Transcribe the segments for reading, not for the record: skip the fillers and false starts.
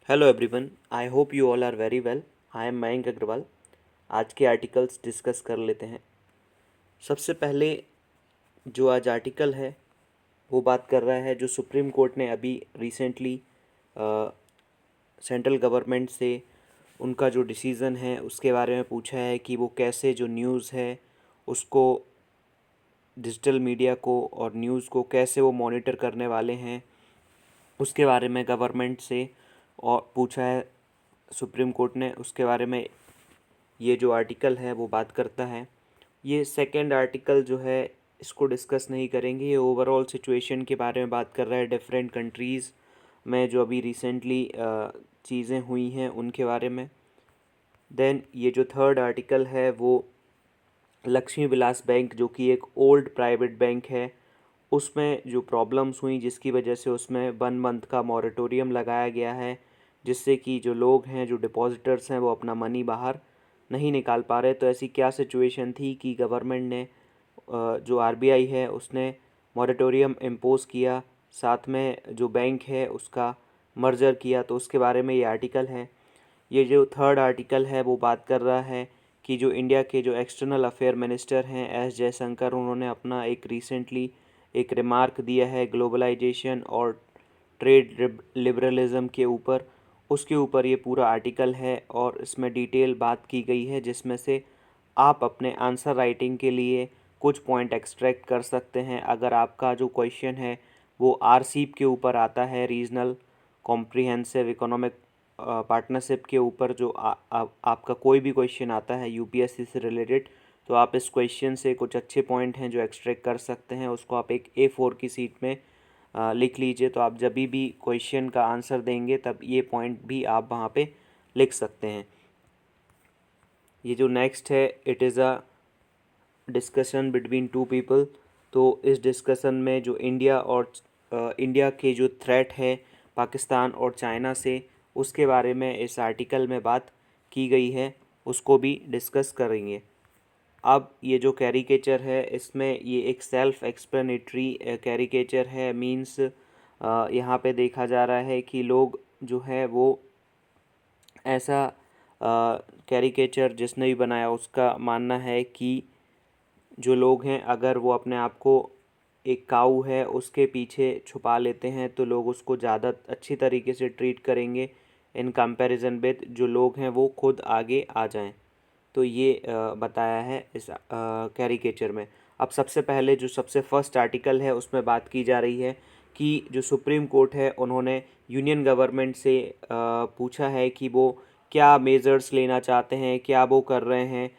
Hello everyone, I hope you all are very well. I am Mayank Agarwal. आज के articles discuss कर लेते हैं। सबसे पहले जो आज आर्टिकल है वो बात कर रहा है जो सुप्रीम कोर्ट ने अभी रिसेंटली सेंट्रल गवर्नमेंट से उनका जो डिसीज़न है उसके बारे में पूछा है कि वो कैसे जो न्यूज़ है उसको डिजिटल मीडिया को और न्यूज़ को कैसे वो मॉनिटर करने वाले हैं, उसके बारे में गवर्नमेंट से और पूछा है सुप्रीम कोर्ट ने। उसके बारे में ये जो आर्टिकल है वो बात करता है। ये सेकंड आर्टिकल जो है इसको डिस्कस नहीं करेंगे। ये ओवरऑल सिचुएशन के बारे में बात कर रहा है, डिफरेंट कंट्रीज़ में जो अभी रिसेंटली चीज़ें हुई हैं उनके बारे में। देन ये जो थर्ड आर्टिकल है वो लक्ष्मी विलास बैंक जो कि एक ओल्ड प्राइवेट बैंक है उसमें जो प्रॉब्लम्स हुई जिसकी वजह से उसमें 1 मंथ का मॉरेटोरियम लगाया गया है, जिससे कि जो लोग हैं जो डिपॉजिटर्स हैं वो अपना मनी बाहर नहीं निकाल पा रहे। तो ऐसी क्या सिचुएशन थी कि गवर्नमेंट ने जो आरबीआई है उसने मॉरेटोरियम इम्पोज़ किया, साथ में जो बैंक है उसका मर्जर किया। तो उसके बारे में ये आर्टिकल है। ये जो थर्ड आर्टिकल है वो बात कर रहा है कि जो इंडिया के जो एक्सटर्नल अफेयर मिनिस्टर हैं एस जयशंकर, उन्होंने अपना एक रिसेंटली एक रिमार्क दिया है ग्लोबलाइजेशन और ट्रेड लिबरलिज्म के ऊपर। उसके ऊपर ये पूरा आर्टिकल है और इसमें डिटेल बात की गई है, जिसमें से आप अपने आंसर राइटिंग के लिए कुछ पॉइंट एक्सट्रैक्ट कर सकते हैं। अगर आपका जो क्वेश्चन है वो आरसीईपी के ऊपर आता है, रीजनल कॉम्प्रिहेंसिव इकोनॉमिक पार्टनरशिप के ऊपर जो आपका कोई भी क्वेश्चन आता है यूपीएससी से रिलेटेड, तो आप इस क्वेश्चन से कुछ अच्छे पॉइंट हैं जो एक्सट्रैक्ट कर सकते हैं। उसको आप एक A4 की सीट में लिख लीजिए। तो आप जब भी क्वेश्चन का आंसर देंगे तब ये पॉइंट भी आप वहाँ पे लिख सकते हैं। ये जो नेक्स्ट है, it is a discussion between two people. तो इस डिस्कशन में जो इंडिया के जो थ्रेट है पाकिस्तान और चाइना से, उसके बारे में इस आर्टिकल में बात की गई है, उसको भी डिस्कस करेंगे। अब ये जो कैरिकेचर है इसमें ये एक सेल्फ एक्सप्लेनेटरी कैरिकेचर है। मींस यहाँ पे देखा जा रहा है कि लोग जो है वो ऐसा कैरिकेचर जिसने भी बनाया उसका मानना है कि जो लोग हैं अगर वो अपने आप को एक काऊ है उसके पीछे छुपा लेते हैं तो लोग उसको ज़्यादा अच्छी तरीके से ट्रीट करेंगे इन कंपैरिजन विद जो लोग हैं वो खुद आगे आ जाएं। तो ये बताया है इस कैरिकेचर में। अब सबसे पहले जो सबसे फर्स्ट आर्टिकल है उसमें बात की जा रही है कि जो सुप्रीम कोर्ट है उन्होंने यूनियन गवर्नमेंट से पूछा है कि वो क्या मेजर्स लेना चाहते हैं, क्या वो कर रहे हैं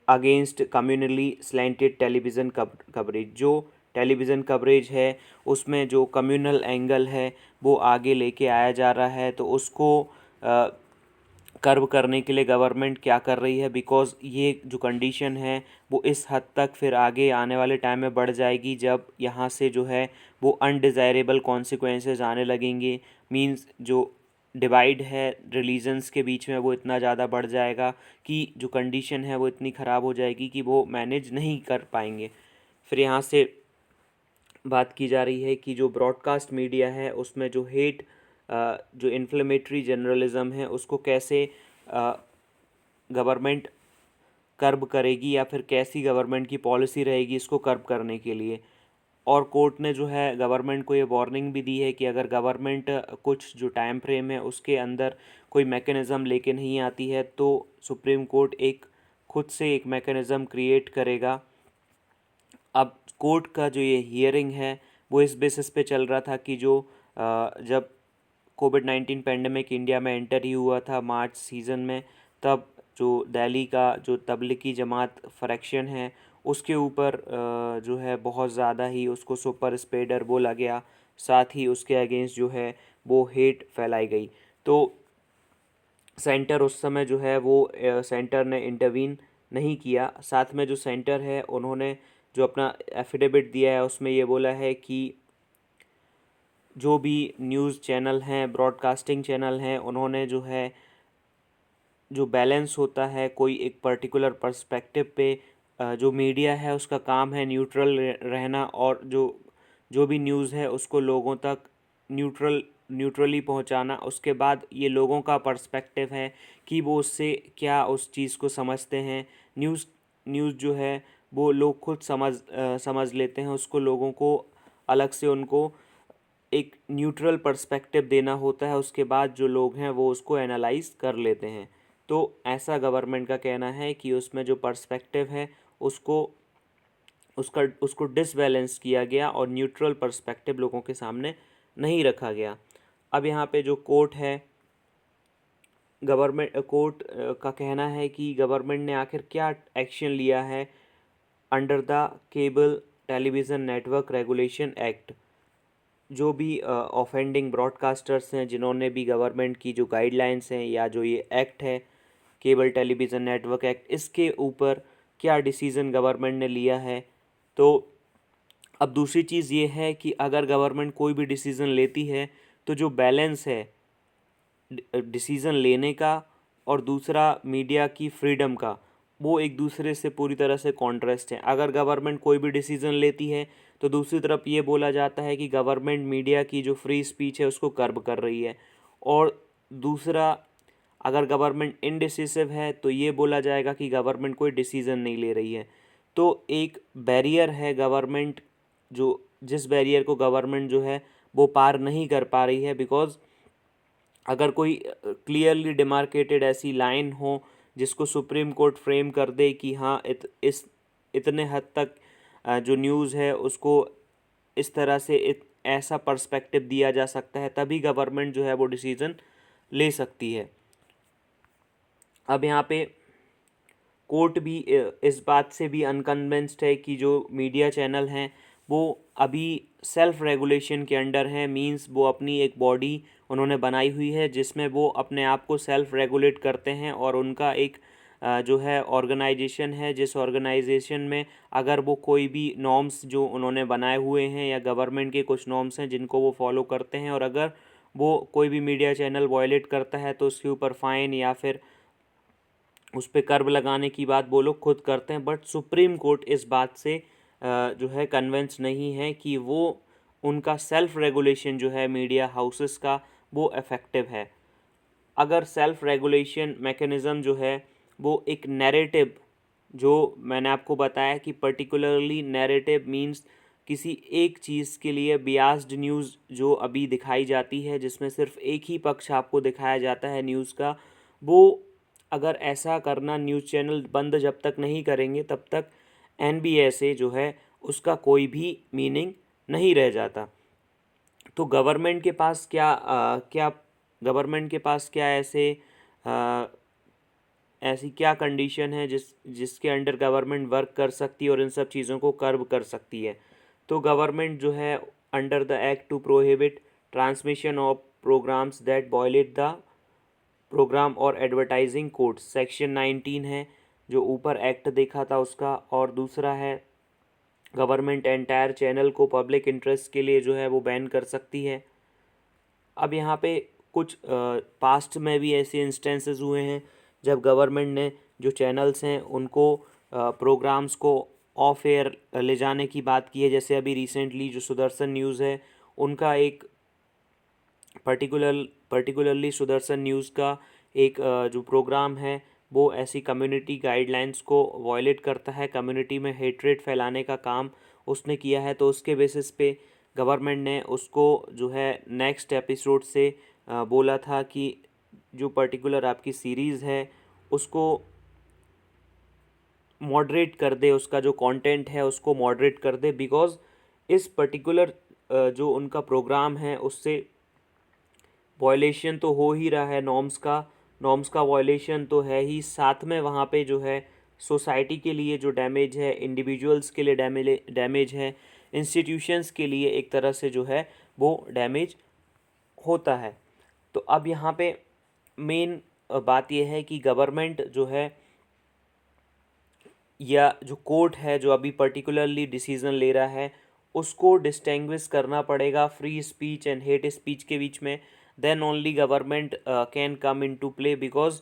against communally slanted television coverage. जो टेलीविज़न कवरेज है उसमें जो कम्युनल एंगल है वो आगे लेके आया जा रहा है। तो उसको कर्व करने के लिए गवर्नमेंट क्या कर रही है, बिकॉज़ ये जो कंडीशन है वो इस हद तक फिर आगे आने वाले टाइम में बढ़ जाएगी जब यहाँ से जो है वो अनडिज़ायरेबल कॉन्सिक्वेंसेस आने लगेंगे। मींस जो डिवाइड है रिलीजन्स के बीच में वो इतना ज़्यादा बढ़ जाएगा कि जो कंडीशन है वो इतनी ख़राब हो जाएगी कि वो मैनेज नहीं कर पाएंगे। फिर यहाँ से बात की जा रही है कि जो ब्रॉडकास्ट मीडिया है उसमें जो हेट जो इन्फ्लेमेटरी जर्नलिज्म है उसको कैसे गवर्नमेंट कर्ब करेगी या फिर कैसी गवर्नमेंट की पॉलिसी रहेगी इसको कर्ब करने के लिए। और कोर्ट ने जो है गवर्नमेंट को ये वार्निंग भी दी है कि अगर गवर्नमेंट कुछ जो टाइम फ्रेम है उसके अंदर कोई मैकेनिज़्म लेके नहीं आती है तो सुप्रीम कोर्ट एक खुद से एक मैकेनिज़्म क्रिएट करेगा। अब कोर्ट का जो ये हियरिंग है वो इस बेसिस पे चल रहा था कि जो जब कोविड-19 पेंडेमिक इंडिया में एंटर ही हुआ था मार्च सीज़न में, तब जो दिल्ली का जो तबलीगी जमात फ्रैक्शन है उसके ऊपर जो है बहुत ज़्यादा ही उसको सुपर स्प्रेडर बोला गया। साथ ही उसके अगेंस्ट जो है वो हेट फैलाई गई। तो सेंटर उस समय जो है वो सेंटर ने इंटरवीन नहीं किया। साथ में जो सेंटर है उन्होंने जो अपना एफिडेविट दिया है उसमें ये बोला है कि जो भी न्यूज़ चैनल हैं ब्रॉडकास्टिंग चैनल हैं उन्होंने जो है जो बैलेंस होता है कोई एक पर्टिकुलर पर्सपेक्टिव पे जो मीडिया है उसका काम है न्यूट्रल रहना और जो जो भी न्यूज़ है उसको लोगों तक न्यूट्रल न्यूट्रली पहुंचाना, उसके बाद ये लोगों का पर्सपेक्टिव है कि वो उससे क्या उस चीज़ को समझते हैं। न्यूज़ न्यूज़ जो है वो लोग खुद समझ लेते हैं उसको, लोगों को अलग से उनको एक न्यूट्रल पर्सपेक्टिव देना होता है, उसके बाद जो लोग हैं वो उसको एनालाइज कर लेते हैं। तो ऐसा गवर्नमेंट का कहना है कि उसमें जो पर्सपेक्टिव है उसको उसको डिसबैलेंस किया गया और न्यूट्रल पर्सपेक्टिव लोगों के सामने नहीं रखा गया। अब यहाँ पे जो कोर्ट है, कोर्ट का कहना है कि गवर्नमेंट ने आखिर क्या एक्शन लिया है under the cable television network regulation act. जो भी ऑफेंडिंग ब्रॉडकास्टर्स हैं जिन्होंने भी गवर्नमेंट की जो गाइडलाइंस हैं या जो ये एक्ट है केबल टेलीविज़न नेटवर्क एक्ट, इसके ऊपर क्या डिसीज़न गवर्नमेंट ने लिया है। तो अब दूसरी चीज़ ये है कि अगर गवर्नमेंट कोई भी डिसीज़न लेती है तो जो बैलेंस है डिसीज़न लेने का और दूसरा मीडिया की फ्रीडम का, वो एक दूसरे से पूरी तरह से कॉन्ट्रास्ट है। अगर गवर्नमेंट कोई भी डिसीज़न लेती है तो दूसरी तरफ ये बोला जाता है कि गवर्नमेंट मीडिया की जो फ्री स्पीच है उसको कर्ब कर रही है, और दूसरा अगर गवर्नमेंट इनडिसिसिव है तो ये बोला जाएगा कि गवर्नमेंट कोई डिसीज़न नहीं ले रही है। तो एक बैरियर है गवर्नमेंट, जो जिस बैरियर को गवर्नमेंट जो है वो पार नहीं कर पा रही है, बिकॉज अगर कोई क्लियरली डिमार्केटेड ऐसी लाइन हो जिसको सुप्रीम कोर्ट फ्रेम कर दे कि हाँ इतने हद तक जो न्यूज़ है उसको इस तरह से ऐसा पर्सपेक्टिव दिया जा सकता है, तभी गवर्नमेंट जो है वो डिसीज़न ले सकती है। अब यहाँ पे कोर्ट भी इस बात से भी अनकन्विंस्ड है कि जो मीडिया चैनल हैं वो अभी सेल्फ रेगुलेशन के अंडर हैं, मींस वो अपनी एक बॉडी उन्होंने बनाई हुई है जिसमें वो अपने आप को सेल्फ रेगुलेट करते हैं, और उनका एक जो है ऑर्गेनाइजेशन है जिस ऑर्गेनाइजेशन में अगर वो कोई भी नॉर्म्स जो उन्होंने बनाए हुए हैं या गवर्नमेंट के कुछ नॉर्म्स हैं जिनको वो फॉलो करते हैं, और अगर वो कोई भी मीडिया चैनल वायलेट करता है तो उसके ऊपर फ़ाइन या फिर उस पर कर्ब लगाने की बात वो लोग खुद करते हैं। बट सुप्रीम कोर्ट इस बात से जो है कन्विंस नहीं है कि वो उनका सेल्फ रेगुलेशन जो है मीडिया हाउसेस का वो इफ़ेक्टिव है। अगर सेल्फ रेगुलेशन मैकेनिज़्म जो है वो एक नैरेटिव, जो मैंने आपको बताया कि पर्टिकुलरली नैरेटिव मींस किसी एक चीज़ के लिए बियास्ड न्यूज़ जो अभी दिखाई जाती है जिसमें सिर्फ एक ही पक्ष आपको दिखाया जाता है न्यूज़ का, वो अगर ऐसा करना न्यूज़ चैनल बंद जब तक नहीं करेंगे तब तक एनबीएसए जो है उसका कोई भी मीनिंग नहीं रह जाता। तो गवर्नमेंट के पास क्या गवर्नमेंट के पास क्या ऐसी क्या कंडीशन है जिसके अंडर गवर्नमेंट वर्क कर सकती है और इन सब चीज़ों को कर्ब कर सकती है। तो गवर्नमेंट जो है under the act to prohibit transmission of programmes that violate the programme और एडवर्टाइजिंग कोड, सेक्शन 19 है जो ऊपर एक्ट देखा था उसका, और दूसरा है गवर्नमेंट एंटायर चैनल को पब्लिक इंटरेस्ट के लिए जो है वो बैन कर सकती है। अब यहाँ पे कुछ पास्ट में भी ऐसे इंस्टेंसेस हुए हैं जब गवर्नमेंट ने जो चैनल्स हैं उनको प्रोग्राम्स को ऑफ एयर ले जाने की बात की है। जैसे अभी रिसेंटली जो सुदर्शन न्यूज़ है उनका एक पर्टिकुलरली सुदर्शन न्यूज़ का एक जो प्रोग्राम है वो ऐसी कम्युनिटी गाइडलाइंस को वॉयलेट करता है, कम्युनिटी में हेट्रेट फैलाने का काम उसने किया है। तो उसके बेसिस पे गवर्नमेंट ने उसको जो है नेक्स्ट एपिसोड से बोला था कि जो पर्टिकुलर आपकी सीरीज़ है उसको मॉडरेट कर दे, उसका जो कंटेंट है उसको मॉडरेट कर दे, बिकॉज़ इस पर्टिकुलर जो उनका प्रोग्राम है उससे वॉयलेशन तो हो ही रहा है नॉर्म्स का वॉयलेशन तो है ही, साथ में वहाँ पे जो है सोसाइटी के लिए जो डैमेज है, इंडिविजुअल्स के लिए डैमेज है, इंस्टीट्यूशंस के लिए एक तरह से जो है वो डैमेज होता है। तो अब यहाँ पे मेन बात यह है कि गवर्नमेंट जो है या जो कोर्ट है जो अभी पर्टिकुलरली डिसीज़न ले रहा है उसको डिस्टिंग्विश करना पड़ेगा free speech and hate speech के बीच में, then only government can come in to play. Because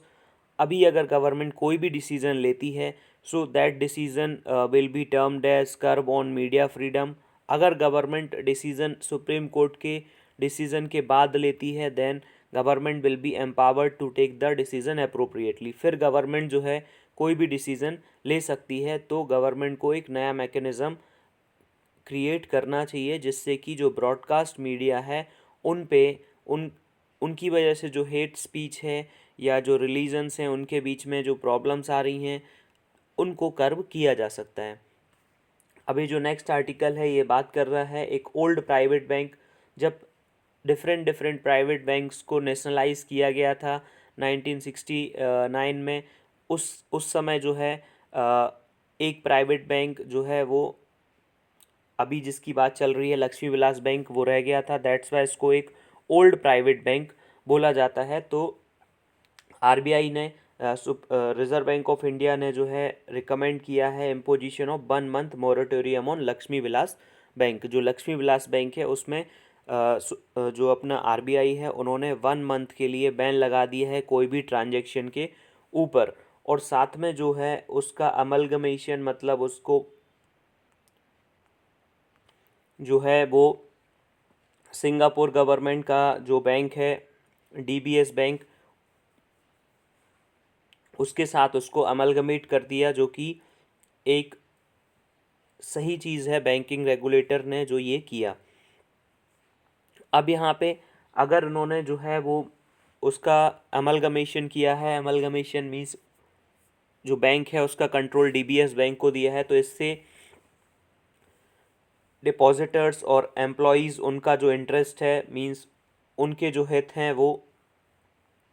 अभी अगर गवर्नमेंट कोई भी डिसीज़न लेती है so that decision will be termed as curb on media freedom. अगर गवर्नमेंट डिसीज़न सुप्रीम कोर्ट के डिसीज़न के बाद लेती है, then government will be empowered to take the decision appropriately. फिर गवर्नमेंट जो है कोई भी डिसीज़न ले सकती है। तो गवर्नमेंट को एक नया मैकेनिज़्म क्रिएट करना चाहिए जिससे कि जो ब्रॉडकास्ट मीडिया है उन पे उनकी वजह से जो हेट स्पीच है या जो रिलीजन्स हैं उनके बीच में जो प्रॉब्लम्स आ रही हैं उनको कर्व किया जा सकता है। अभी जो नेक्स्ट आर्टिकल है ये बात कर रहा है एक ओल्ड प्राइवेट बैंक, जब डिफरेंट डिफरेंट प्राइवेट बैंक्स को नेशनलाइज किया गया था 1969 में। उस समय जो है एक प्राइवेट बैंक जो है वो अभी जिसकी बात चल रही है लक्ष्मी विलास बैंक, वो रह गया था। दैट्स वाई इसको एक ओल्ड प्राइवेट बैंक बोला जाता है। तो आरबीआई ने रिजर्व बैंक ऑफ इंडिया ने जो है रिकमेंड किया है imposition of 1 month moratorium on Lakshmi Vilas bank. जो लक्ष्मी विलास बैंक है उसमें जो अपना आरबीआई है उन्होंने 1 मंथ के लिए बैन लगा दिया है कोई भी ट्रांजैक्शन के ऊपर। और साथ में जो है उसका अमलगमेशन मतलब उसको जो है वो सिंगापुर गवर्नमेंट का जो बैंक है डीबीएस बैंक, उसके साथ उसको अमलगमेट कर दिया, जो कि एक सही चीज़ है बैंकिंग रेगुलेटर ने जो ये किया। अब यहाँ पे अगर उन्होंने जो है वो उसका अमलगमेशन किया है, अमलगमेशन मीन्स जो बैंक है उसका कंट्रोल डीबीएस बैंक को दिया है, तो इससे डिपॉजिटर्स और एम्प्लॉयज़ उनका जो इंटरेस्ट है मींस उनके जो हित हैं वो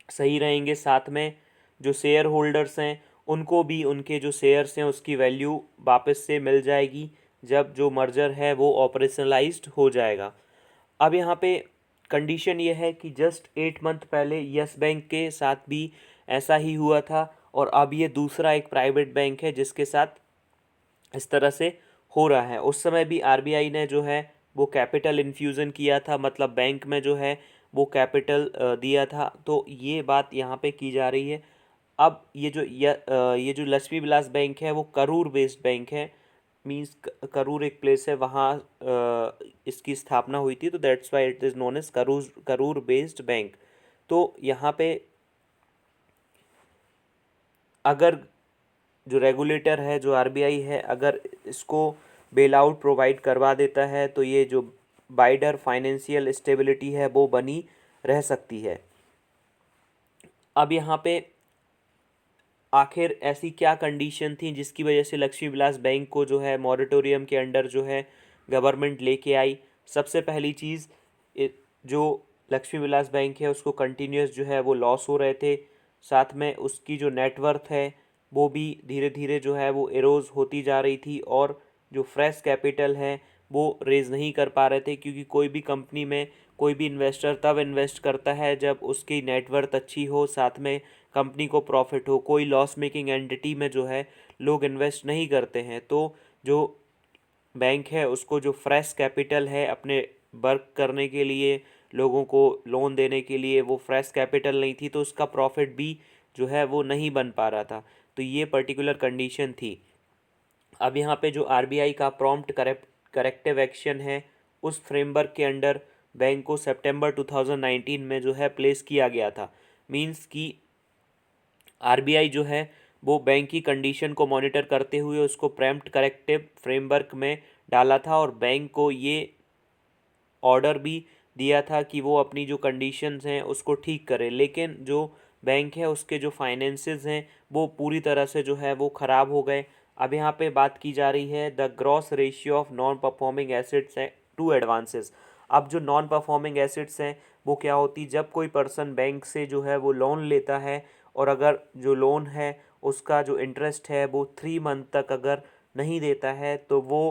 सही रहेंगे। साथ में जो शेयर होल्डर्स हैं उनको भी उनके जो शेयर्स हैं उसकी वैल्यू वापस से मिल जाएगी जब जो मर्जर है वो ऑपरेशनलाइज्ड हो जाएगा। अब यहाँ पे कंडीशन ये है कि जस्ट 8 मंथ पहले यस बैंक के साथ भी ऐसा ही हुआ था और अब ये दूसरा एक प्राइवेट बैंक है जिसके साथ इस तरह से हो रहा है। उस समय भी आरबीआई ने जो है वो कैपिटल इन्फ्यूज़न किया था, मतलब बैंक में जो है वो कैपिटल दिया था। तो ये बात यहाँ पे की जा रही है। अब ये जो लक्ष्मी विलास बैंक है वो करूर बेस्ड बैंक है, मींस करूर एक प्लेस है वहाँ इसकी स्थापना हुई थी, तो that's why it is known as Karur based bank. तो यहाँ पे अगर जो रेगुलेटर है जो आरबीआई है अगर इसको बेल आउट प्रोवाइड करवा देता है तो ये जो वाइडर फाइनेंशियल स्टेबिलिटी है वो बनी रह सकती है। अब यहाँ पे आखिर ऐसी क्या कंडीशन थी जिसकी वजह से लक्ष्मी विलास बैंक को जो है मॉरेटोरियम के अंडर जो है गवर्नमेंट लेके आई। सबसे पहली चीज़ जो लक्ष्मी विलास बैंक है उसको कंटिन्यूस जो है वो लॉस हो रहे थे, साथ में उसकी जो नेटवर्थ है वो भी धीरे धीरे जो है वो एरोज होती जा रही थी और जो फ्रेश कैपिटल है वो रेज़ नहीं कर पा रहे थे, क्योंकि कोई भी कंपनी में कोई भी इन्वेस्टर तब इन्वेस्ट करता है जब उसकी नेटवर्थ अच्छी हो, साथ में कंपनी को प्रॉफिट हो। कोई लॉस मेकिंग एंटिटी में जो है लोग इन्वेस्ट नहीं करते हैं। तो जो बैंक है उसको जो फ्रेश कैपिटल है अपने वर्क करने के लिए, लोगों को लोन देने के लिए वो फ्रेश कैपिटल नहीं थी, तो उसका प्रॉफिट भी जो है वो नहीं बन पा रहा था। तो ये पर्टिकुलर कंडीशन थी। अब यहाँ पे जो आरबीआई का प्रॉम्प्ट करेक्टिव एक्शन है उस फ्रेमवर्क के अंडर बैंक को सितंबर 2019 में जो है प्लेस किया गया था। मींस कि आरबीआई जो है वो बैंक की कंडीशन को मॉनिटर करते हुए उसको प्रॉम्प्ट करेक्टिव फ्रेमवर्क में डाला था और बैंक को ये ऑर्डर भी दिया था कि वो अपनी जो कंडीशंस हैं उसको ठीक करे। लेकिन जो बैंक है उसके जो फाइनेंसेस हैं वो पूरी तरह से जो है वो ख़राब हो गए। अब यहाँ पे बात की जा रही है the gross ratio of non performing assets है टू एडवांसेस। अब जो नॉन परफॉर्मिंग एसेट्स हैं वो क्या होती, जब कोई पर्सन बैंक से जो है वो लोन लेता है और अगर जो लोन है उसका जो इंटरेस्ट है वो 3 मंथ तक अगर नहीं देता है तो वो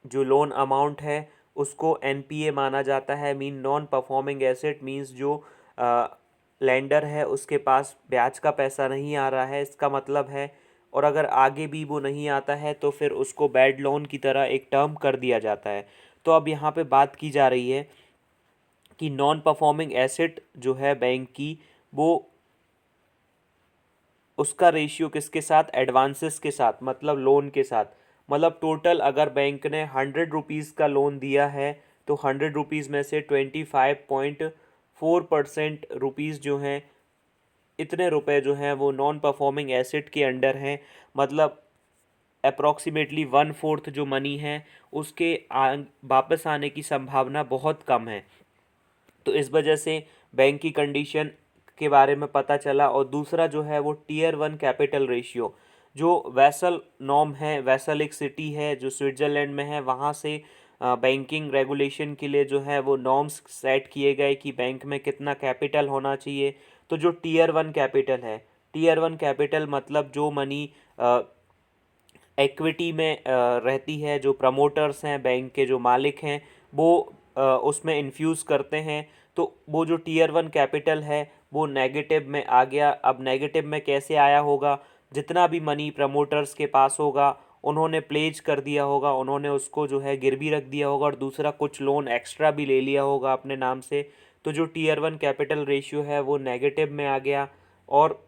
जो लोन अमाउंट है उसको एनपीए माना जाता है। Mean non performing asset means जो लेंडर है उसके पास ब्याज का पैसा नहीं आ रहा है, इसका मतलब है। और अगर आगे भी वो नहीं आता है तो फिर उसको बैड लोन की तरह एक टर्म कर दिया जाता है। तो अब यहाँ पे बात की जा रही है कि नॉन परफॉर्मिंग एसेट जो है बैंक की वो उसका रेशियो किसके साथ, एडवांसेस के साथ, मतलब लोन के साथ। मतलब टोटल अगर बैंक ने 100 रुपीज़ का लोन दिया है तो 100 रुपीज़ में से 25.4% रुपीज़ जो हैं, इतने रुपए जो हैं वो नॉन परफॉर्मिंग एसेट के अंडर हैं। मतलब अप्रॉक्सीमेटली 1/4 जो मनी है उसके वापस आने की संभावना बहुत कम है। तो इस वजह से बैंक की कंडीशन के बारे में पता चला। और दूसरा जो है वो Tier 1 कैपिटल रेशियो, जो वैसल नॉर्म है, वैसल एक सिटी है जो स्विट्ज़रलैंड में है, वहाँ से बैंकिंग रेगुलेशन के लिए जो है वो नॉर्म्स सेट किए गए कि बैंक में कितना कैपिटल होना चाहिए। तो जो Tier 1 कैपिटल है, Tier 1 कैपिटल मतलब जो मनी इक्विटी में रहती है, जो प्रमोटर्स हैं, बैंक के जो मालिक हैं, वो उसमें इन्फ्यूज़ करते हैं। तो वो जो Tier 1 कैपिटल है वो नेगेटिव में आ गया। अब नेगेटिव में कैसे आया होगा? जितना भी मनी प्रमोटर्स के पास होगा उन्होंने प्लेज कर दिया होगा, उन्होंने उसको जो है गिरवी रख दिया होगा, और दूसरा कुछ लोन एक्स्ट्रा भी ले लिया होगा अपने नाम से। तो जो Tier 1 कैपिटल रेशियो है वो नेगेटिव में आ गया। और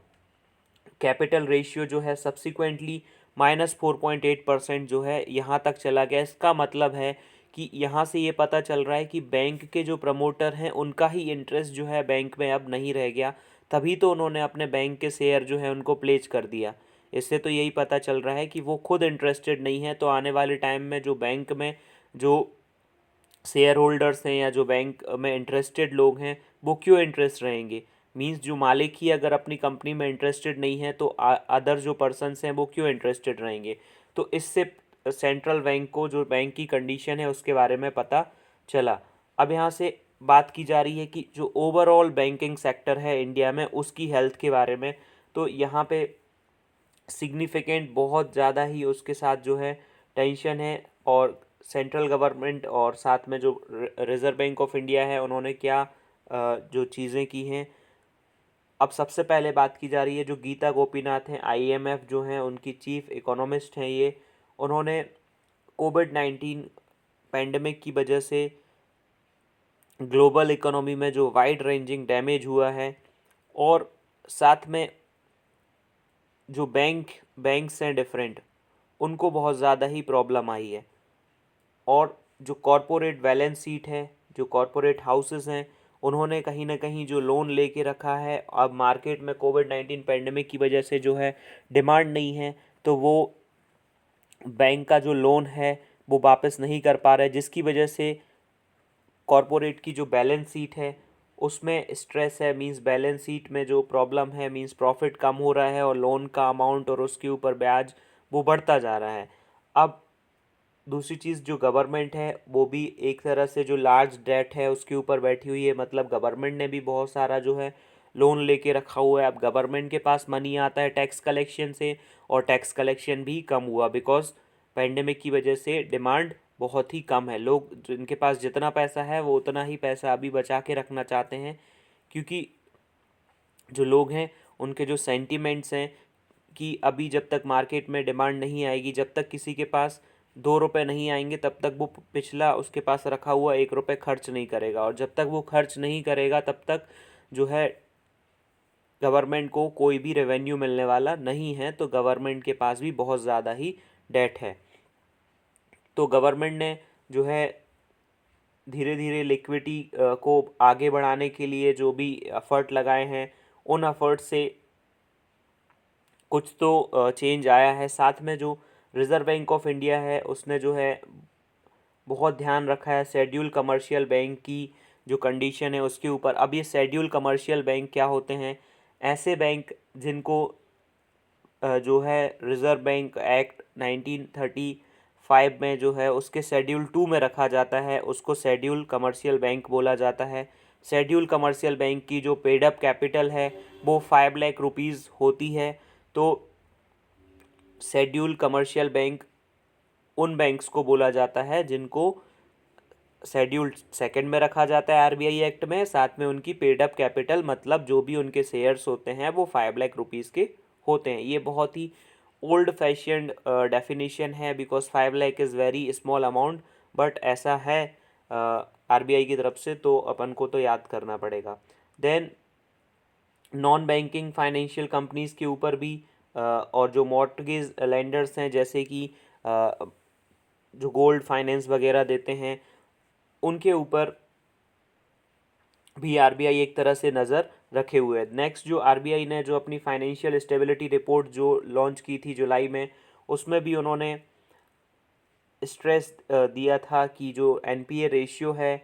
कैपिटल रेशियो जो है सब्सिक्वेंटली -4.8% जो है यहाँ तक चला गया। इसका मतलब है कि यहाँ से ये पता चल रहा है कि बैंक के जो प्रमोटर हैं उनका ही इंटरेस्ट जो है बैंक में अब नहीं रह गया, तभी तो उन्होंने अपने बैंक के शेयर जो है उनको प्लेज कर दिया। इससे तो यही पता चल रहा है कि वो खुद इंटरेस्टेड नहीं है। तो आने वाले टाइम में जो बैंक में जो शेयर होल्डर्स हैं या जो बैंक में इंटरेस्टेड लोग हैं वो क्यों इंटरेस्ट रहेंगे? मींस जो मालिक ही अगर अपनी कंपनी में इंटरेस्टेड नहीं है तो अदर जो पर्सन्स हैं वो क्यों इंटरेस्टेड रहेंगे? तो इससे सेंट्रल बैंक को जो बैंक की कंडीशन है उसके बारे में पता चला। अब यहाँ से बात की जा रही है कि जो ओवरऑल बैंकिंग सेक्टर है इंडिया में उसकी हेल्थ के बारे में। तो यहाँ पे सिग्निफिकेंट बहुत ज़्यादा ही उसके साथ जो है टेंशन है। और सेंट्रल गवर्नमेंट और साथ में जो रिज़र्व बैंक ऑफ इंडिया है उन्होंने क्या जो चीज़ें की हैं। अब सबसे पहले बात की जा रही है जो गीता गोपीनाथ हैं, IMF जो हैं उनकी चीफ इकोनॉमिस्ट हैं ये। उन्होंने कोविड-19 पैंडमिक की वजह से ग्लोबल इकोनॉमी में जो वाइड रेंजिंग डैमेज हुआ है, और साथ में जो बैंक्स हैं डिफरेंट, उनको बहुत ज़्यादा ही प्रॉब्लम आई है। और जो कॉरपोरेट बैलेंस शीट है, जो कॉरपोरेट हाउसेस हैं, उन्होंने कहीं ना कहीं जो लोन लेके रखा है, अब मार्केट में कोविड-19 पैंडमिक की वजह से जो है डिमांड नहीं है, तो वो बैंक का जो लोन है वो वापस नहीं कर पा रहे, जिसकी वजह से कॉरपोरेट की जो बैलेंस शीट है उसमें स्ट्रेस है। मींस बैलेंस शीट में जो प्रॉब्लम है, मींस प्रॉफिट कम हो रहा है और लोन का अमाउंट और उसके ऊपर ब्याज वो बढ़ता जा रहा है। अब दूसरी चीज़, जो गवर्नमेंट है वो भी एक तरह से जो लार्ज डेट है उसके ऊपर बैठी हुई है। मतलब गवर्नमेंट ने भी बहुत सारा जो है लोन लेके रखा हुआ है। अब गवर्नमेंट के पास मनी आता है टैक्स कलेक्शन से, और टैक्स कलेक्शन भी कम हुआ बिकॉज पेंडेमिक की वजह से डिमांड बहुत ही कम है। लोग जिनके पास जितना पैसा है वो उतना ही पैसा अभी बचा के रखना चाहते हैं, क्योंकि जो लोग हैं उनके जो सेंटिमेंट्स हैं कि अभी जब तक मार्केट में डिमांड नहीं आएगी, जब तक किसी के पास 2 रुपये नहीं आएंगे, तब तक वो पिछला उसके पास रखा हुआ 1 रुपये खर्च नहीं करेगा। और जब तक वो खर्च नहीं करेगा तब तक जो है गवर्नमेंट को कोई भी रेवेन्यू मिलने वाला नहीं है। तो गवर्नमेंट के पास भी बहुत ज़्यादा ही डेट है। तो गवर्नमेंट ने जो है धीरे धीरे लिक्विडिटी को आगे बढ़ाने के लिए जो भी एफर्ट लगाए हैं, उन एफर्ट से कुछ तो चेंज आया है। साथ में जो रिज़र्व बैंक ऑफ इंडिया है उसने जो है बहुत ध्यान रखा है शेड्यूल कमर्शियल बैंक की जो कंडीशन है उसके ऊपर। अब ये शेड्यूल कमर्शियल बैंक क्या होते हैं? ऐसे बैंक जिनको जो है रिज़र्व बैंक एक्ट 1935 में जो है उसके शेड्यूल 2 में रखा जाता है, उसको शेड्यूल कमर्शियल बैंक बोला जाता है। शेड्यूल कमर्शियल बैंक की जो पेड अप कैपिटल है वो 5 लाख रुपीज़ होती है। तो शेड्यूल कमर्शियल बैंक उन बैंक्स को बोला जाता है जिनको शेड्यूल सेकंड में रखा जाता है RBI एक्ट में। साथ में उनकी पेड अप कैपिटल मतलब जो भी उनके शेयर्स होते हैं वो 5 लाख रुपीज़ के होते हैं। ये बहुत ही ओल्ड फैशन्ड डेफिनेशन है because 5 lakh is very small amount, but ऐसा है RBI की तरफ से, तो अपन को तो याद करना पड़ेगा। Then non banking financial companies के ऊपर भी और जो मॉर्टगेज लेंडर्स हैं जैसे कि जो गोल्ड फाइनेंस वगैरह देते हैं, उनके ऊपर भी आरबीआई एक तरह से नज़र रखे हुए है। नेक्स्ट जो आरबीआई ने जो अपनी फाइनेंशियल स्टेबिलिटी रिपोर्ट जो लॉन्च की थी जुलाई में, उसमें भी उन्होंने स्ट्रेस दिया था कि जो एनपीए रेशियो है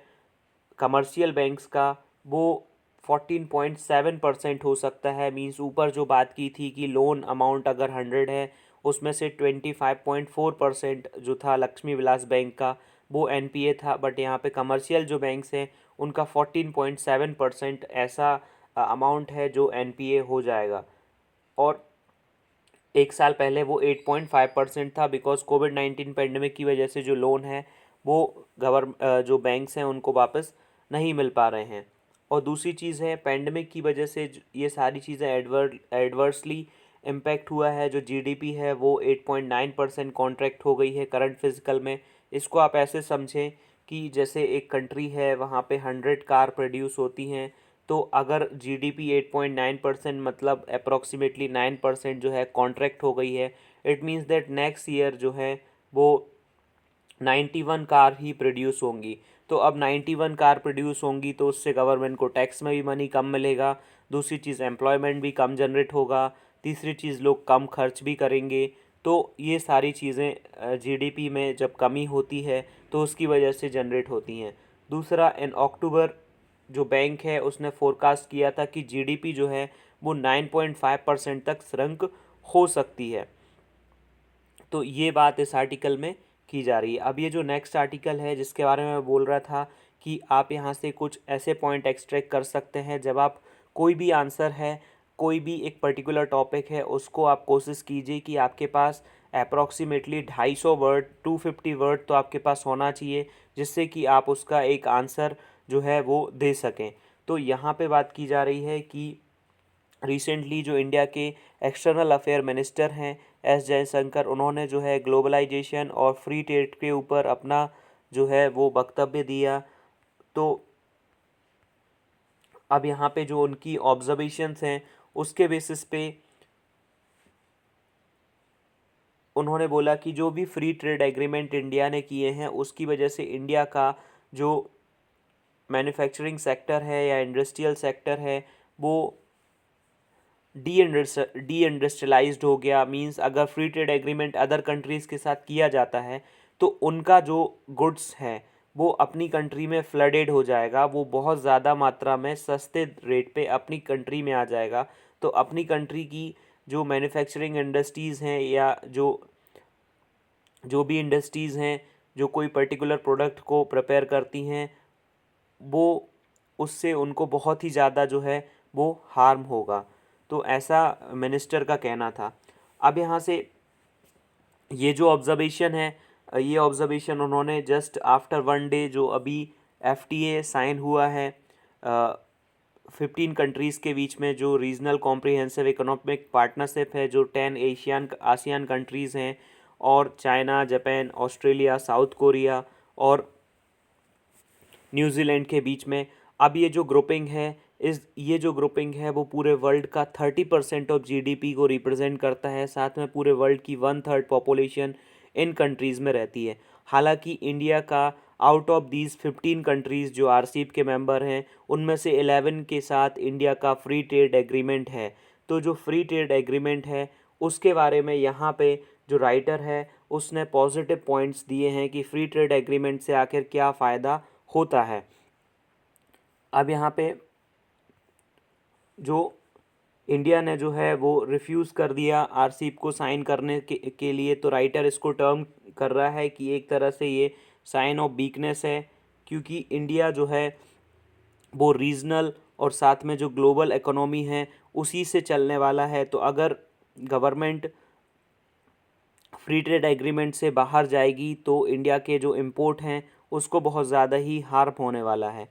कमर्शियल बैंक्स का वो 14.7% हो सकता है। मींस ऊपर जो बात की थी कि लोन अमाउंट अगर 100 है उसमें से 25.4% जो था लक्ष्मी विलास बैंक का वो एनपीए था, बट यहाँ पे कमर्शियल जो बैंक्स हैं उनका 14.7% ऐसा अमाउंट है जो एनपीए हो जाएगा। और एक साल पहले वो 8.5% था, बिकॉज कोविड-19 पेंडेमिक की वजह से जो लोन है वो जो बैंक्स हैं उनको वापस नहीं मिल पा रहे हैं। और दूसरी चीज़ है पेंडेमिक की वजह से ये सारी चीज़ें एडवर्सली इम्पैक्ट हुआ है। जो जीडीपी है वो 8.9% कॉन्ट्रैक्ट हो गई है करंट फिजिकल में। इसको आप ऐसे समझें कि जैसे एक कंट्री है वहाँ पे 100 कार प्रोड्यूस होती हैं, तो अगर जीडीपी 8.9% मतलब अप्रॉक्सीमेटली 9% जो है कॉन्ट्रैक्ट हो गई है, it means that next year जो है वो 91 कार ही प्रोड्यूस होंगी। तो अब 91 कार प्रोड्यूस होंगी तो उससे गवर्नमेंट को टैक्स में भी मनी कम मिलेगा। दूसरी चीज़ एम्प्लॉयमेंट भी कम जनरेट होगा। तीसरी चीज़ लोग कम खर्च भी करेंगे। तो ये सारी चीज़ें जीडीपी में जब कमी होती है तो उसकी वजह से जनरेट होती हैं। दूसरा, इन अक्टूबर जो बैंक है उसने फोरकास्ट किया था कि जीडीपी जो है वो 9.5% तक श्रंक हो सकती है। तो ये बात इस आर्टिकल में की जा रही है। अब ये जो नेक्स्ट आर्टिकल है जिसके बारे में मैं बोल रहा था कि आप यहाँ से कुछ ऐसे पॉइंट एक्सट्रैक्ट कर सकते हैं, जब आप कोई भी आंसर है, कोई भी एक पर्टिकुलर टॉपिक है, उसको आप कोशिश कीजिए कि आपके पास अप्रॉक्सीमेटली 250 वर्ड 250 वर्ड तो आपके पास होना चाहिए, जिससे कि आप उसका एक आंसर जो है वो दे सकें। तो यहाँ पे बात की जा रही है कि रिसेंटली जो इंडिया के एक्सटर्नल अफेयर मिनिस्टर हैं एस जयशंकर, उन्होंने जो है ग्लोबलाइजेशन और फ्री ट्रेड के ऊपर अपना जो है वो वक्तव्य दिया। तो अब यहाँ पे जो उनकी ऑब्जर्वेशंस हैं उसके बेसिस पे उन्होंने बोला कि जो भी फ्री ट्रेड एग्रीमेंट इंडिया ने किए हैं उसकी वजह से इंडिया का जो मैन्युफैक्चरिंग सेक्टर है या इंडस्ट्रियल सेक्टर है वो डी इंडस्ट्रियलाइज्ड हो गया। मींस अगर free trade agreement other countries के साथ किया जाता है तो उनका जो गुड्स है वो अपनी कंट्री में फ्लडेड हो जाएगा, वो बहुत ज़्यादा मात्रा में सस्ते रेट पे अपनी कंट्री में आ जाएगा। तो अपनी कंट्री की जो मैन्युफैक्चरिंग इंडस्ट्रीज़ हैं या जो जो भी इंडस्ट्रीज़ हैं जो कोई पर्टिकुलर प्रोडक्ट को प्रिपेयर करती हैं, वो उससे उनको बहुत ही ज़्यादा जो है वो हार्म होगा। तो ऐसा मिनिस्टर का कहना था। अब यहाँ से ये जो ऑब्जर्वेशन है, ये ऑब्जर्वेशन उन्होंने जस्ट आफ्टर 1 डे जो अभी एफटीए साइन हुआ है 15 कंट्रीज़ के बीच में, जो रीजनल कॉम्प्रिहेंसिव इकोनॉमिक पार्टनरशिप है, जो 10 आसियान कंट्रीज़ हैं और China, Japan, Australia, south Korea और न्यूजीलैंड के बीच में। अब ये जो ग्रुपिंग है ये जो ग्रुपिंग है वो पूरे वर्ल्ड का 30% ऑफ जीडीपी को रिप्रेजेंट करता है। साथ में पूरे वर्ल्ड की 1/3 पॉपुलेशन इन कंट्रीज़ में रहती है। हालांकि इंडिया का आउट ऑफ दीज 15 कंट्रीज़ जो आरसीईपी के मेंबर हैं उनमें से 11 के साथ इंडिया का फ्री ट्रेड एग्रीमेंट है। तो जो फ्री ट्रेड एग्रीमेंट है उसके बारे में यहाँ पे जो राइटर है उसने पॉजिटिव पॉइंट्स दिए हैं कि फ्री ट्रेड एग्रीमेंट से आखिर क्या फ़ायदा होता है। अब यहाँ पे जो इंडिया ने जो है वो रिफ्यूज़ कर दिया आरसीईपी को साइन करने के लिए, तो राइटर इसको टर्म कर रहा है कि एक तरह से ये साइन ऑफ वीकनेस है, क्योंकि इंडिया जो है वो रीजनल और साथ में जो ग्लोबल इकोनॉमी है उसी से चलने वाला है। तो अगर गवर्नमेंट फ्री ट्रेड एग्रीमेंट से बाहर जाएगी तो इंडिया के जो इम्पोर्ट हैं उसको बहुत ज़्यादा ही हार्म होने वाला है।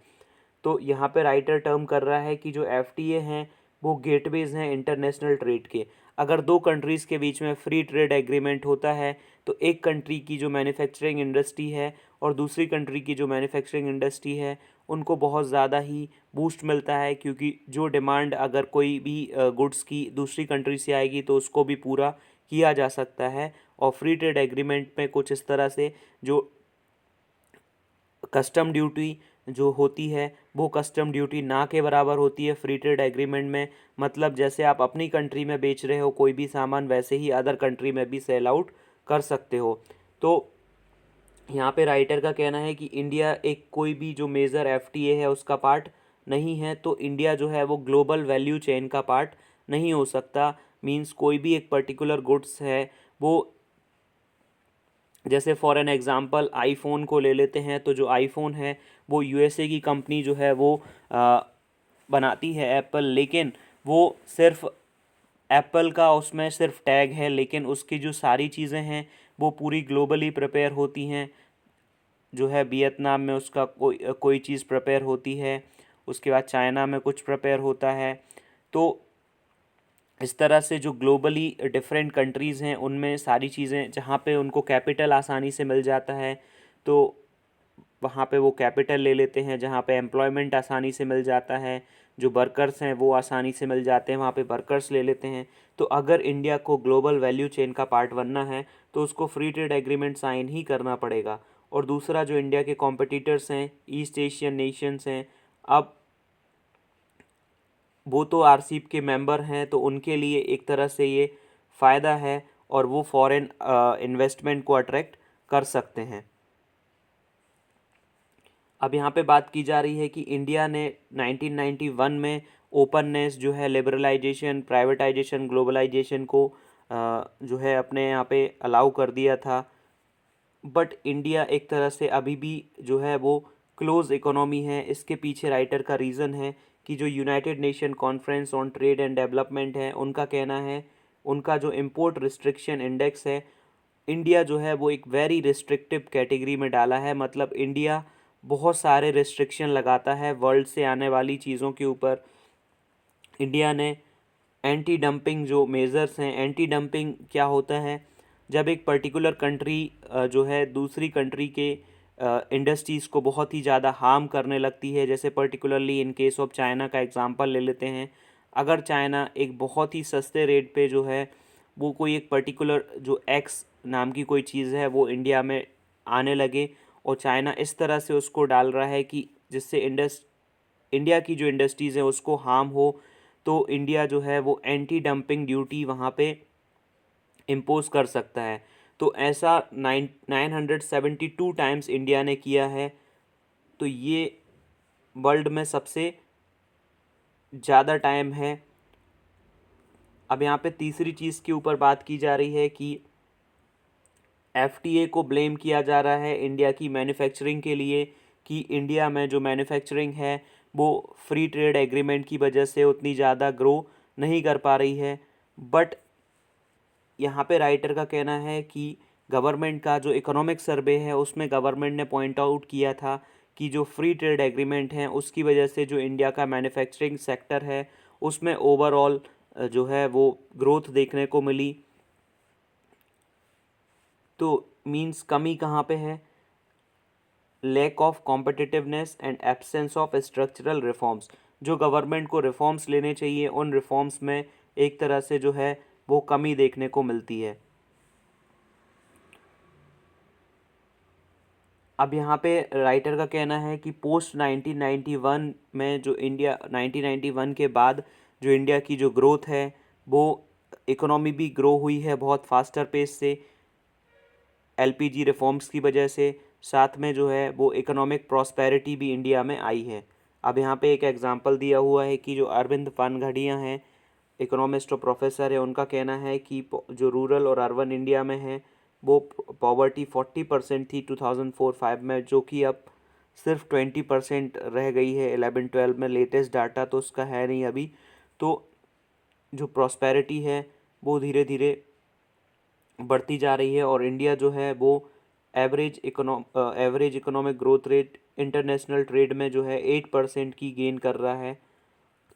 तो यहाँ पे राइटर टर्म कर रहा है कि जो एफटीए हैं वो गेटवेज हैं इंटरनेशनल ट्रेड के। अगर दो कंट्रीज़ के बीच में फ्री ट्रेड एग्रीमेंट होता है तो एक कंट्री की जो मैन्युफैक्चरिंग इंडस्ट्री है और दूसरी कंट्री की जो मैन्युफैक्चरिंग इंडस्ट्री है उनको बहुत ज़्यादा ही बूस्ट मिलता है, क्योंकि जो डिमांड अगर कोई भी गुड्स की दूसरी कंट्री से आएगी तो उसको भी पूरा किया जा सकता है। और फ्री ट्रेड एग्रीमेंट में कुछ इस तरह से जो कस्टम ड्यूटी जो होती है वो कस्टम ड्यूटी ना के बराबर होती है फ्री ट्रेड एग्रीमेंट में। मतलब जैसे आप अपनी कंट्री में बेच रहे हो कोई भी सामान, वैसे ही अदर कंट्री में भी सेल आउट कर सकते हो। तो यहाँ पे राइटर का कहना है कि इंडिया एक कोई भी जो मेजर एफटीए है उसका पार्ट नहीं है, तो इंडिया जो है वो ग्लोबल वैल्यू चेन का पार्ट नहीं हो सकता। मींस कोई भी एक पर्टिकुलर गुड्स है वो, जैसे फॉर एन एग्ज़ाम्पल आईफ़ोन को ले लेते हैं, तो जो आईफ़ोन है वो यूएसए की कंपनी जो है वो बनाती है एप्पल, लेकिन वो सिर्फ एप्पल का उसमें सिर्फ टैग है, लेकिन उसकी जो सारी चीज़ें हैं वो पूरी ग्लोबली प्रिपेयर होती हैं। जो है वियतनाम में उसका कोई चीज़ प्रिपेयर होती है, उसके बाद चाइना में कुछ प्रिपेयर होता है। तो इस तरह से जो ग्लोबली डिफरेंट कंट्रीज़ हैं उनमें सारी चीज़ें जहाँ पे उनको कैपिटल आसानी से मिल जाता है तो वहाँ पे वो कैपिटल ले लेते हैं, जहाँ पे एम्प्लॉयमेंट आसानी से मिल जाता है, जो वर्कर्स हैं वो आसानी से मिल जाते हैं, वहाँ पे वर्कर्स ले लेते हैं। तो अगर इंडिया को ग्लोबल वैल्यू चेन का पार्ट बनना है तो उसको फ्री ट्रेड एग्रीमेंट साइन ही करना पड़ेगा। और दूसरा, जो इंडिया के कॉम्पिटिटर्स हैं ईस्ट एशियन नेशंस हैं, अब वो तो आरसीईपी के मेंबर हैं, तो उनके लिए एक तरह से ये फ़ायदा है और वो फॉरेन इन्वेस्टमेंट को अट्रैक्ट कर सकते हैं। अब यहाँ पे बात की जा रही है कि इंडिया ने 1991 में ओपननेस जो है, लिबरलाइजेशन, प्राइवेटाइजेशन, ग्लोबलाइजेशन को जो है अपने यहाँ पे अलाउ कर दिया था। बट इंडिया एक तरह से अभी भी जो है वो क्लोज इकोनॉमी है। इसके पीछे राइटर का रीज़न है कि जो United nation conference on trade and development है, उनका कहना है, उनका जो इंपोर्ट रिस्ट्रिक्शन इंडेक्स है, इंडिया जो है वो एक वेरी रिस्ट्रिक्टिव कैटेगरी में डाला है। मतलब इंडिया बहुत सारे रिस्ट्रिक्शन लगाता है वर्ल्ड से आने वाली चीज़ों के ऊपर। इंडिया ने एंटी डंपिंग जो मेज़र्स हैं, एंटी डंपिंग क्या होता है, जब एक पर्टिकुलर कंट्री जो है दूसरी कंट्री के इंडस्ट्रीज़ को बहुत ही ज़्यादा हार्म करने लगती है। जैसे particularly in case of China का एग्जांपल ले लेते हैं। अगर चाइना एक बहुत ही सस्ते रेट पे जो है वो कोई एक पर्टिकुलर जो एक्स नाम की कोई चीज़ है वो इंडिया में आने लगे, और चाइना इस तरह से उसको डाल रहा है कि जिससे इंडिया की जो इंडस्ट्रीज़ हैं उसको हार्म हो, तो इंडिया जो है वो एंटी डंपिंग ड्यूटी वहाँ पे इम्पोज कर सकता है। तो ऐसा 972 टाइम्स इंडिया ने किया है। तो ये वर्ल्ड में सबसे ज़्यादा टाइम है। अब यहाँ पे तीसरी चीज़ के ऊपर बात की जा रही है कि एफटीए को ब्लेम किया जा रहा है इंडिया की मैन्युफैक्चरिंग के लिए, कि इंडिया में जो मैन्युफैक्चरिंग है वो फ्री ट्रेड एग्रीमेंट की वजह से उतनी ज़्यादा ग्रो नहीं कर पा रही है। बट यहाँ पे राइटर का कहना है कि गवर्नमेंट का जो इकोनॉमिक सर्वे है उसमें गवर्नमेंट ने पॉइंट आउट किया था कि जो फ्री ट्रेड एग्रीमेंट हैं उसकी वजह से जो इंडिया का मैन्युफैक्चरिंग सेक्टर है उसमें ओवरऑल जो है वो ग्रोथ देखने को मिली। तो मींस कमी कहाँ पे है, lack of competitiveness and absence of structural reforms. जो गवर्नमेंट को रिफॉर्म्स लेने चाहिए उन रिफॉर्म्स में एक तरह से जो है वो कमी देखने को मिलती है। अब यहाँ पे राइटर का कहना है कि पोस्ट 1991 में जो इंडिया 1991 के बाद जो इंडिया की जो ग्रोथ है वो इकोनॉमी भी ग्रो हुई है बहुत फास्टर पेस से एलपीजी रिफॉर्म्स की वजह से, साथ में जो है वो इकोनॉमिक प्रॉस्पेरिटी भी इंडिया में आई है। अब यहाँ पे एक एग्जांपल दिया हुआ है कि जो अरविंद पानगढ़िया हैं, इकोनॉमिस्ट और प्रोफेसर है, उनका कहना है कि जो रूरल और अर्बन इंडिया में है वो पॉवर्टी 40% थी 2004-05 में, जो कि अब सिर्फ 20% रह गई है 11-12 में। लेटेस्ट डाटा तो उसका है नहीं अभी। तो जो प्रॉस्पेरिटी है वो धीरे धीरे बढ़ती जा रही है और इंडिया जो है वो average economic growth rate international trade में जो है 8% की गेन कर रहा है।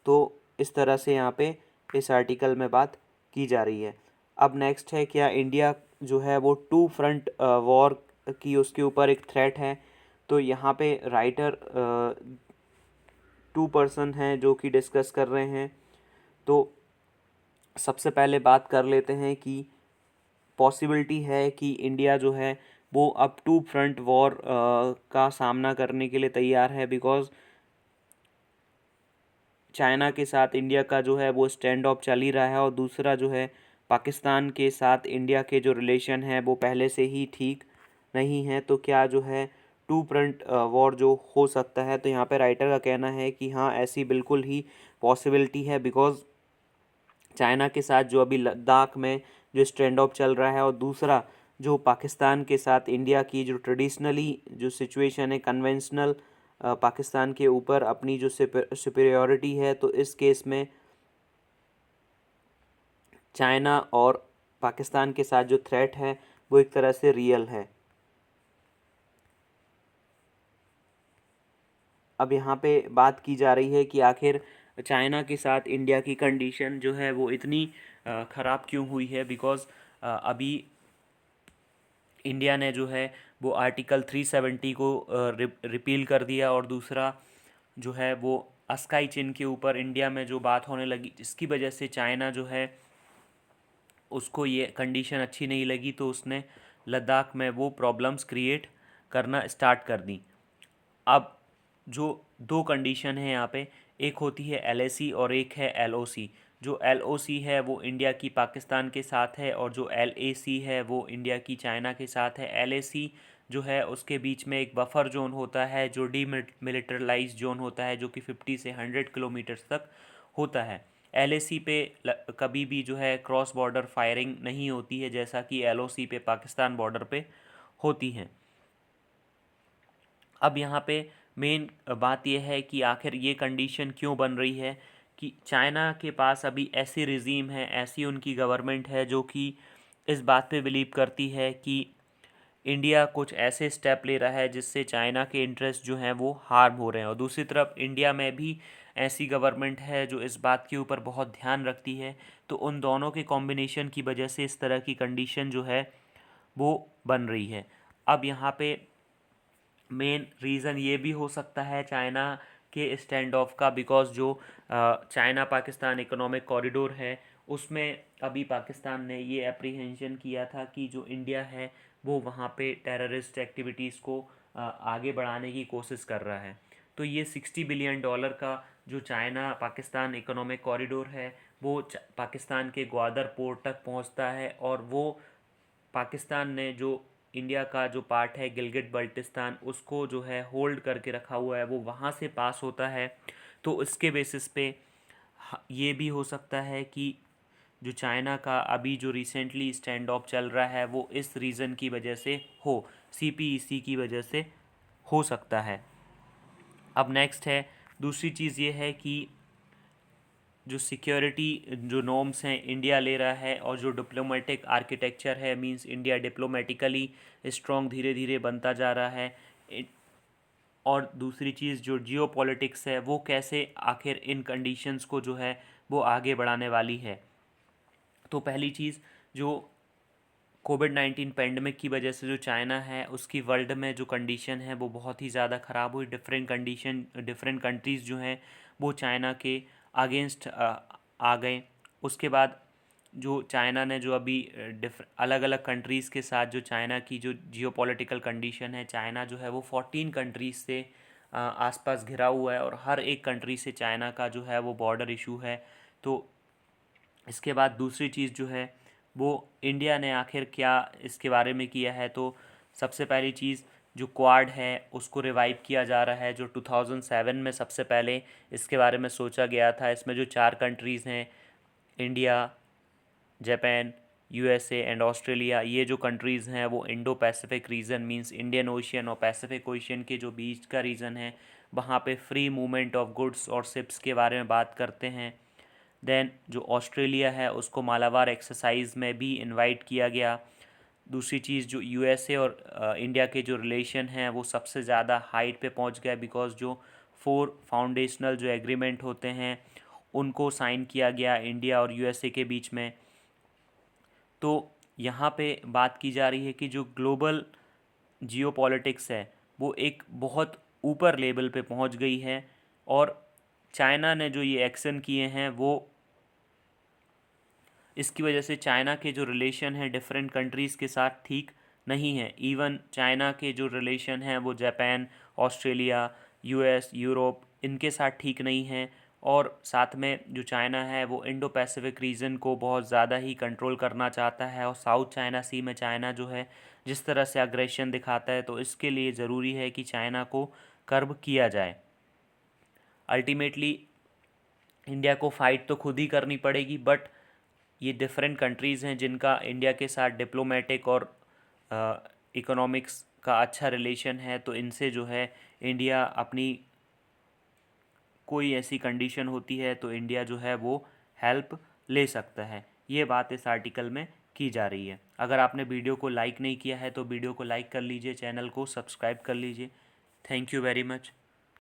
तो इस तरह से यहाँ पे इस आर्टिकल में बात की जा रही है। अब नेक्स्ट है, क्या इंडिया जो है वो टू फ्रंट वॉर की उसके ऊपर एक थ्रेट है। तो यहाँ पे राइटर 2 पर्सन हैं जो कि डिस्कस कर रहे हैं। तो सबसे पहले बात कर लेते हैं कि पॉसिबिलिटी है कि इंडिया जो है वो अब टू फ्रंट वॉर का सामना करने के लिए तैयार है, बिकॉज चाइना के साथ इंडिया का जो है वो स्टैंड ऑफ चल ही रहा है, और दूसरा जो है पाकिस्तान के साथ इंडिया के जो रिलेशन है वो पहले से ही ठीक नहीं है। तो क्या जो है टू फ्रंट वॉर जो हो सकता है, तो यहाँ पे राइटर का कहना है कि हाँ, ऐसी बिल्कुल ही पॉसिबिलिटी है, बिकॉज चाइना के साथ जो अभी लद्दाख में जो स्टैंड ऑफ चल रहा है, और दूसरा जो पाकिस्तान के साथ इंडिया की जो ट्रेडिशनली जो सिचुएशन है, कन्वेंशनल पाकिस्तान के ऊपर अपनी जो सुपीरियोरिटी है, तो इस केस में चाइना और पाकिस्तान के साथ जो थ्रेट है वो एक तरह से रियल है। अब यहाँ पे बात की जा रही है कि आखिर चाइना के साथ इंडिया की कंडीशन जो है वो इतनी ख़राब क्यों हुई है, बिकॉज़ अभी इंडिया ने जो है वो आर्टिकल 370 को रिपील कर दिया, और दूसरा जो है वो अस्काई चिन के ऊपर इंडिया में जो बात होने लगी, जिसकी वजह से चाइना जो है उसको ये कंडीशन अच्छी नहीं लगी, तो उसने लद्दाख में वो प्रॉब्लम्स क्रिएट करना स्टार्ट कर दी। अब जो दो कंडीशन है यहाँ पे, एक होती है LAC और एक है LOC। जो LOC है वो इंडिया की पाकिस्तान के साथ है, और जो LAC है वो इंडिया की चाइना के साथ है। LAC जो है उसके बीच में एक बफर जोन होता है जो डीमिलिटरलाइज जोन होता है, जो कि 50 से 100 किलोमीटर तक होता है। LAC पे कभी भी जो है क्रॉस बॉर्डर फायरिंग नहीं होती है, जैसा कि LOC पे पाकिस्तान बॉर्डर पे होती हैं। अब यहाँ पे मेन बात यह है कि आखिर ये कंडीशन क्यों बन रही है, कि चाइना के पास अभी ऐसी रिजीम है, ऐसी उनकी गवर्नमेंट है जो कि इस बात पे बिलीव करती है कि इंडिया कुछ ऐसे स्टेप ले रहा है जिससे चाइना के इंटरेस्ट जो हैं वो हार्म हो रहे हैं, और दूसरी तरफ इंडिया में भी ऐसी गवर्नमेंट है जो इस बात के ऊपर बहुत ध्यान रखती है। तो उन दोनों के कॉम्बिनेशन की वजह से इस तरह की कंडीशन जो है वो बन रही है। अब यहाँ पे मेन रीज़न ये भी हो सकता है चाइना के स्टैंड ऑफ का, बिकॉज जो चाइना पाकिस्तान इकोनॉमिक कॉरिडोर है उसमें अभी पाकिस्तान ने ये अप्रीहेंशन किया था कि जो इंडिया है वो वहाँ पे टेररिस्ट एक्टिविटीज़ को आगे बढ़ाने की कोशिश कर रहा है। तो ये $60 बिलियन का जो चाइना पाकिस्तान इकोनॉमिक कॉरिडोर है वो पाकिस्तान के ग्वादर पोर्ट तक पहुँचता है, और वो पाकिस्तान ने जो इंडिया का जो पार्ट है गिलगित बल्टिस्तान उसको जो है होल्ड करके रखा हुआ है, वो वहाँ से पास होता है। तो इसके बेसिस पे ये भी हो सकता है कि जो चाइना का अभी जो रिसेंटली स्टैंड ऑफ चल रहा है वो इस रीज़न की वजह से हो, CPEC की वजह से हो सकता है। अब नेक्स्ट है, दूसरी चीज़ ये है कि जो सिक्योरिटी जो नॉर्म्स हैं इंडिया ले रहा है, और जो डिप्लोमेटिक आर्किटेक्चर है, मींस इंडिया डिप्लोमेटिकली स्ट्रॉन्ग धीरे धीरे बनता जा रहा है। और दूसरी चीज़ जो जियो पॉलिटिक्स है वो कैसे आखिर इन कंडीशंस को जो है वो आगे बढ़ाने वाली है। तो पहली चीज़, जो कोविड-19 पेंडेमिक की वजह से जो चाइना है उसकी वर्ल्ड में जो कंडीशन है वो बहुत ही ज़्यादा ख़राब हुई। डिफरेंट कंट्रीज़ जो हैं वो चाइना के अगेंस्ट आ गए। उसके बाद जो चाइना ने जो अभी अलग अलग कंट्रीज़ के साथ जो चाइना की जो जियोपॉलिटिकल कंडीशन है, चाइना जो है वो 14 कंट्रीज़ से आसपास घिरा हुआ है, और हर एक कंट्री से चाइना का जो है वो बॉर्डर इशू है। तो इसके बाद दूसरी चीज़ जो है वो इंडिया ने आखिर क्या इसके बारे में किया है, तो सबसे पहली चीज़ जो क्वाड है उसको रिवाइव किया जा रहा है, जो 2007 में सबसे पहले इसके बारे में सोचा गया था। इसमें जो 4 कंट्रीज़ हैं, India, Japan, USA and Australia, ये जो कंट्रीज़ हैं वो Indo Pacific region means Indian ocean और पैसिफिक ओशियन के जो बीच का रीजन है, वहाँ पे फ्री मूवमेंट ऑफ गुड्स और शिप्स के बारे में बात करते हैं। देन जो ऑस्ट्रेलिया है उसको मालाबार एक्सरसाइज में भी इनवाइट किया गया। दूसरी चीज़, जो USA और इंडिया के जो रिलेशन हैं वो सबसे ज़्यादा हाइट पे पहुंच गया, बिकॉज जो 4 फाउंडेशनल जो एग्रीमेंट होते हैं उनको साइन किया गया इंडिया और USA के बीच में। तो यहाँ पे बात की जा रही है कि जो ग्लोबल जियोपॉलिटिक्स है वो एक बहुत ऊपर लेवल पे पहुँच गई है, और चाइना ने जो ये एक्शन किए हैं वो इसकी वजह से चाइना के जो रिलेशन है डिफरेंट कंट्रीज़ के साथ ठीक नहीं है। इवन चाइना के जो रिलेशन हैं वो जापान, ऑस्ट्रेलिया, यूएस, यूरोप इनके साथ ठीक नहीं हैं। और साथ में जो चाइना है वो इंडो पैसिफिक रीजन को बहुत ज़्यादा ही कंट्रोल करना चाहता है। और साउथ चाइना सी में चाइना जो है जिस तरह से अग्रेशन दिखाता है, तो इसके लिए ज़रूरी है कि चाइना को कर्ब किया जाए। अल्टीमेटली इंडिया को फ़ाइट तो खुद ही करनी पड़ेगी, बट ये डिफरेंट कंट्रीज़ हैं जिनका इंडिया के साथ डिप्लोमेटिक और इकोनॉमिक्स का अच्छा रिलेशन है, तो इनसे जो है इंडिया अपनी कोई ऐसी कंडीशन होती है तो इंडिया जो है वो हेल्प ले सकता है। ये बात इस आर्टिकल में की जा रही है। अगर आपने वीडियो को लाइक नहीं किया है तो वीडियो को लाइक कर लीजिए, चैनल को सब्सक्राइब कर लीजिए। Thank you very much.